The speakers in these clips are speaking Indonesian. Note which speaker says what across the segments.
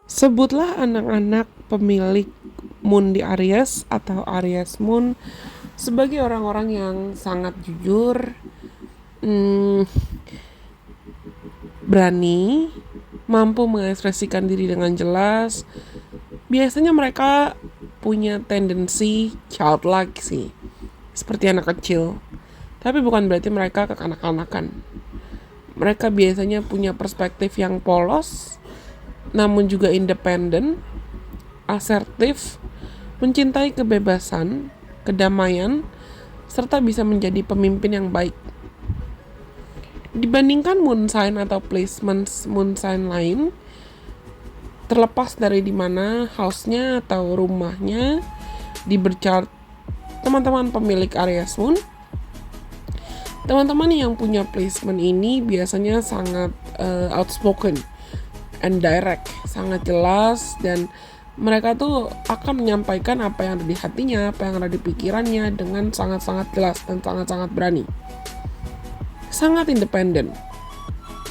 Speaker 1: Sebutlah anak-anak pemilik Moon di Aries atau Aries Moon sebagai orang-orang yang sangat jujur, mm, berani, mampu mengekspresikan diri dengan jelas. Biasanya mereka punya tendensi childlike sih, seperti anak kecil. Tapi bukan berarti mereka kekanak-kanakan. Mereka biasanya punya perspektif yang polos, namun juga independen, asertif, mencintai kebebasan, kedamaian, serta bisa menjadi pemimpin yang baik. Dibandingkan moon sign atau placements moon sign lain, terlepas dari di mana house-nya atau rumahnya di berchart teman-teman pemilik Aries Moon, teman-teman yang punya placement ini biasanya sangat outspoken and direct, sangat jelas, dan mereka tuh akan menyampaikan apa yang ada di hatinya, apa yang ada di pikirannya dengan sangat-sangat jelas dan sangat-sangat berani. Sangat independen.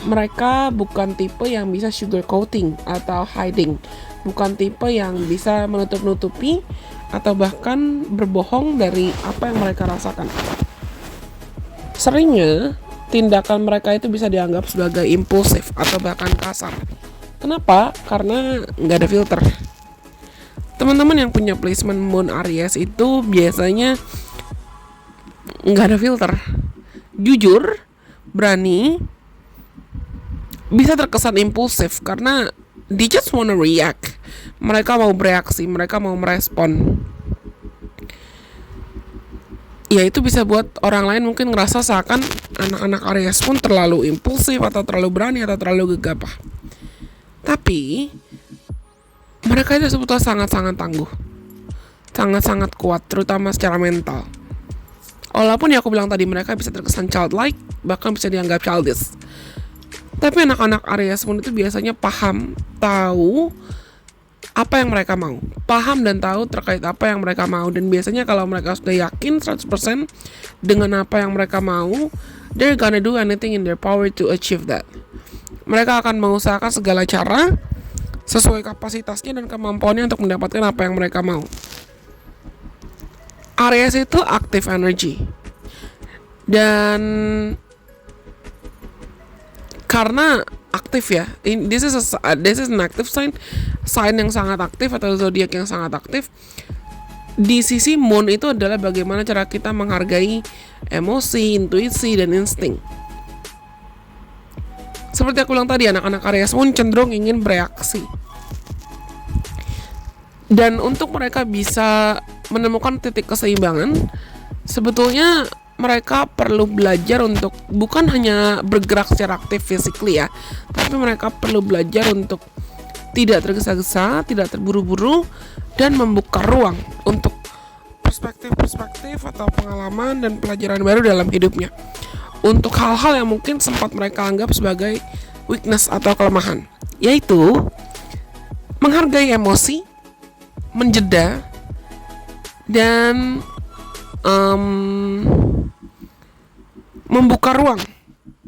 Speaker 1: Mereka bukan tipe yang bisa sugarcoating atau hiding. Bukan tipe yang bisa menutup-nutupi atau bahkan berbohong dari apa yang mereka rasakan. Seringnya, tindakan mereka itu bisa dianggap sebagai impulsif atau bahkan kasar. Kenapa? Karena nggak ada filter. Teman-teman yang punya placement Moon Aries itu biasanya nggak ada filter. Jujur, berani, bisa terkesan impulsif karena they just wanna react. Mereka mau bereaksi, mereka mau merespon. Ya itu bisa buat orang lain mungkin ngerasa seakan anak-anak Aries pun terlalu impulsif atau terlalu berani atau terlalu gegabah. Tapi mereka itu sebetulnya sangat-sangat tangguh, sangat-sangat kuat, terutama secara mental. Walaupun ya aku bilang tadi mereka bisa terkesan childlike, bahkan bisa dianggap childish. Tapi anak-anak Aries Moon itu biasanya paham, tahu apa yang mereka mau, paham dan tahu terkait apa yang mereka mau. Dan biasanya kalau mereka sudah yakin 100% dengan apa yang mereka mau, they're gonna do anything in their power to achieve that. Mereka akan mengusahakan segala cara sesuai kapasitasnya dan kemampuannya untuk mendapatkan apa yang mereka mau. Aries itu active energy, dan karena aktif ya, this is an active sign yang sangat aktif atau zodiak yang sangat aktif. Di sisi moon itu adalah bagaimana cara kita menghargai emosi, intuisi, dan insting. Seperti aku bilang tadi, anak-anak Aries Moon cenderung ingin bereaksi. Dan untuk mereka bisa menemukan titik keseimbangan, sebetulnya mereka perlu belajar untuk bukan hanya bergerak secara aktif physically ya, tapi mereka perlu belajar untuk tidak tergesa-gesa, tidak terburu-buru, dan membuka ruang untuk perspektif-perspektif atau pengalaman dan pelajaran baru dalam hidupnya, untuk hal-hal yang mungkin sempat mereka anggap sebagai weakness atau kelemahan, yaitu menghargai emosi, menjeda, dan membuka ruang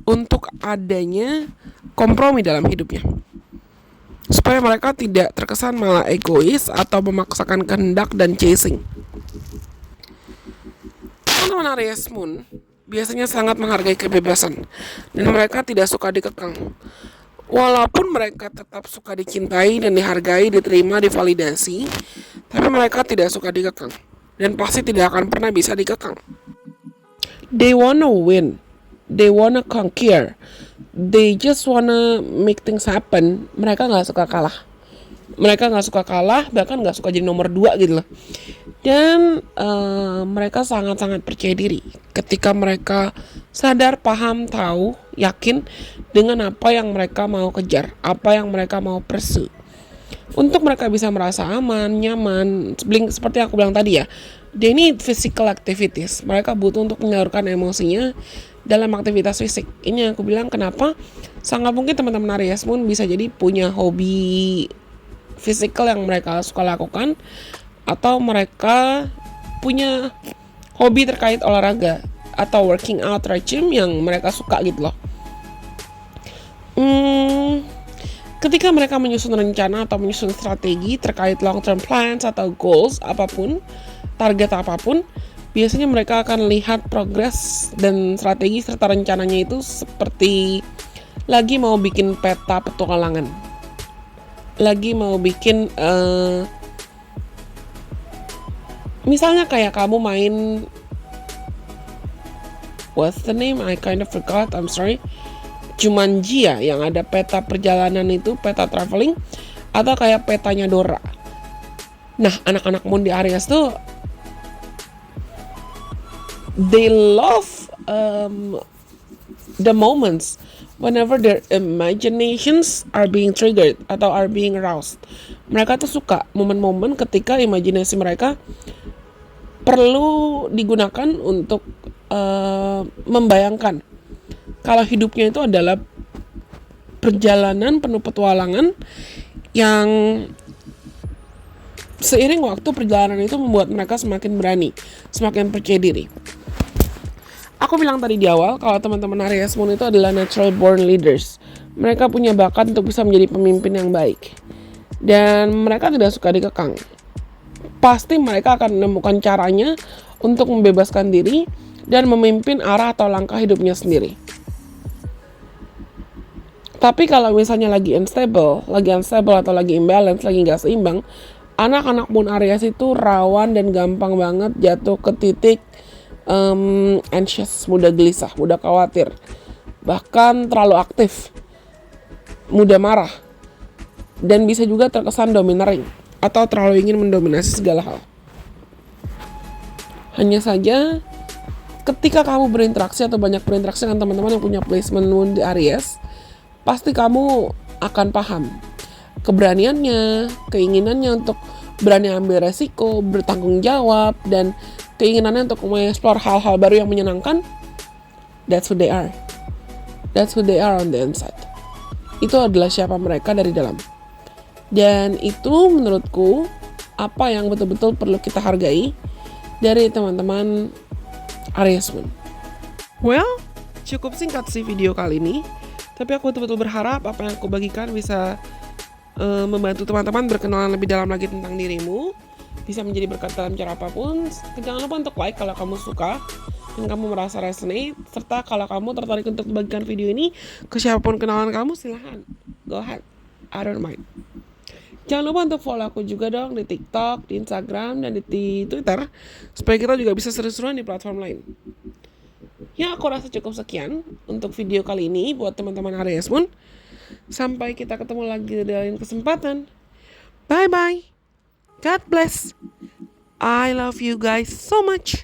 Speaker 1: untuk adanya kompromi dalam hidupnya, supaya mereka tidak terkesan malah egois atau memaksakan kehendak dan chasing. Teman-teman Aries Moon biasanya sangat menghargai kebebasan, dan mereka tidak suka dikekang. Walaupun mereka tetap suka dicintai dan dihargai, diterima, divalidasi, tapi mereka tidak suka dikekang dan pasti tidak akan pernah bisa dikekang. They wanna win, they wanna conquer, they just wanna make things happen. Mereka nggak suka kalah. Mereka nggak suka kalah, bahkan nggak suka jadi nomor 2 gitu loh. Dan mereka sangat-sangat percaya diri ketika mereka sadar, paham, tahu, yakin dengan apa yang mereka mau kejar, apa yang mereka mau pursue. Untuk mereka bisa merasa aman, nyaman, seperti yang aku bilang tadi ya, they need physical activities. Mereka butuh untuk menyalurkan emosinya dalam aktivitas fisik. Ini yang aku bilang kenapa sangat mungkin teman-teman Aries Moon bisa jadi punya hobi fisikal yang mereka suka lakukan, atau mereka punya hobi terkait olahraga atau working out regime yang mereka suka gitu loh. Ketika mereka menyusun rencana atau menyusun strategi terkait long term plans atau goals apapun, target apapun, biasanya mereka akan lihat progres dan strategi serta rencananya itu seperti lagi mau bikin peta petualangan. Lagi mau bikin misalnya kayak kamu main what's the name? I kind of forgot, I'm sorry. Jumanji ya, yang ada peta perjalanan itu, peta traveling, atau kayak petanya Dora. Nah, anak-anak Moon di Aries tuh they love the moments whenever their imaginations are being triggered atau are being aroused. Mereka tuh suka momen-momen ketika imajinasi mereka perlu digunakan untuk membayangkan kalau hidupnya itu adalah perjalanan penuh petualangan yang seiring waktu perjalanan itu membuat mereka semakin berani, semakin percaya diri. Aku bilang tadi di awal kalau teman-teman Aries Moon itu adalah natural born leaders. Mereka punya bakat untuk bisa menjadi pemimpin yang baik. Dan mereka tidak suka dikekang. Pasti mereka akan menemukan caranya untuk membebaskan diri dan memimpin arah atau langkah hidupnya sendiri. Tapi kalau misalnya lagi unstable atau lagi imbalance, lagi gak seimbang, anak-anak Moon Aries itu rawan dan gampang banget jatuh ke titik anxious, mudah gelisah, mudah khawatir, bahkan terlalu aktif, mudah marah, dan bisa juga terkesan domineering atau terlalu ingin mendominasi segala hal. Hanya saja ketika kamu berinteraksi atau banyak berinteraksi dengan teman-teman yang punya placement Moon di Aries, pasti kamu akan paham keberaniannya, keinginannya untuk berani ambil resiko, bertanggung jawab, dan keinginannya untuk mengeksplor hal-hal baru yang menyenangkan. That's who they are. That's who they are on the inside. Itu adalah siapa mereka dari dalam. Dan itu menurutku apa yang betul-betul perlu kita hargai dari teman-teman Aries Moon. Well, cukup singkat sih video kali ini. Tapi aku betul-betul berharap apa yang aku bagikan bisa membantu teman-teman berkenalan lebih dalam lagi tentang dirimu. Bisa menjadi berkat dalam cara apapun. Jangan lupa untuk like kalau kamu suka dan kamu merasa resonate. Serta kalau kamu tertarik untuk membagikan video ini ke siapapun kenalan kamu, silahkan. Go ahead, I don't mind. Jangan lupa untuk follow aku juga dong di TikTok, di Instagram, dan di Twitter. Supaya kita juga bisa seru-seruan di platform lain. Ya, aku rasa cukup sekian untuk video kali ini buat teman-teman Aries Moon. Sampai kita ketemu lagi di lain kesempatan. Bye-bye. God bless. I love you guys so much.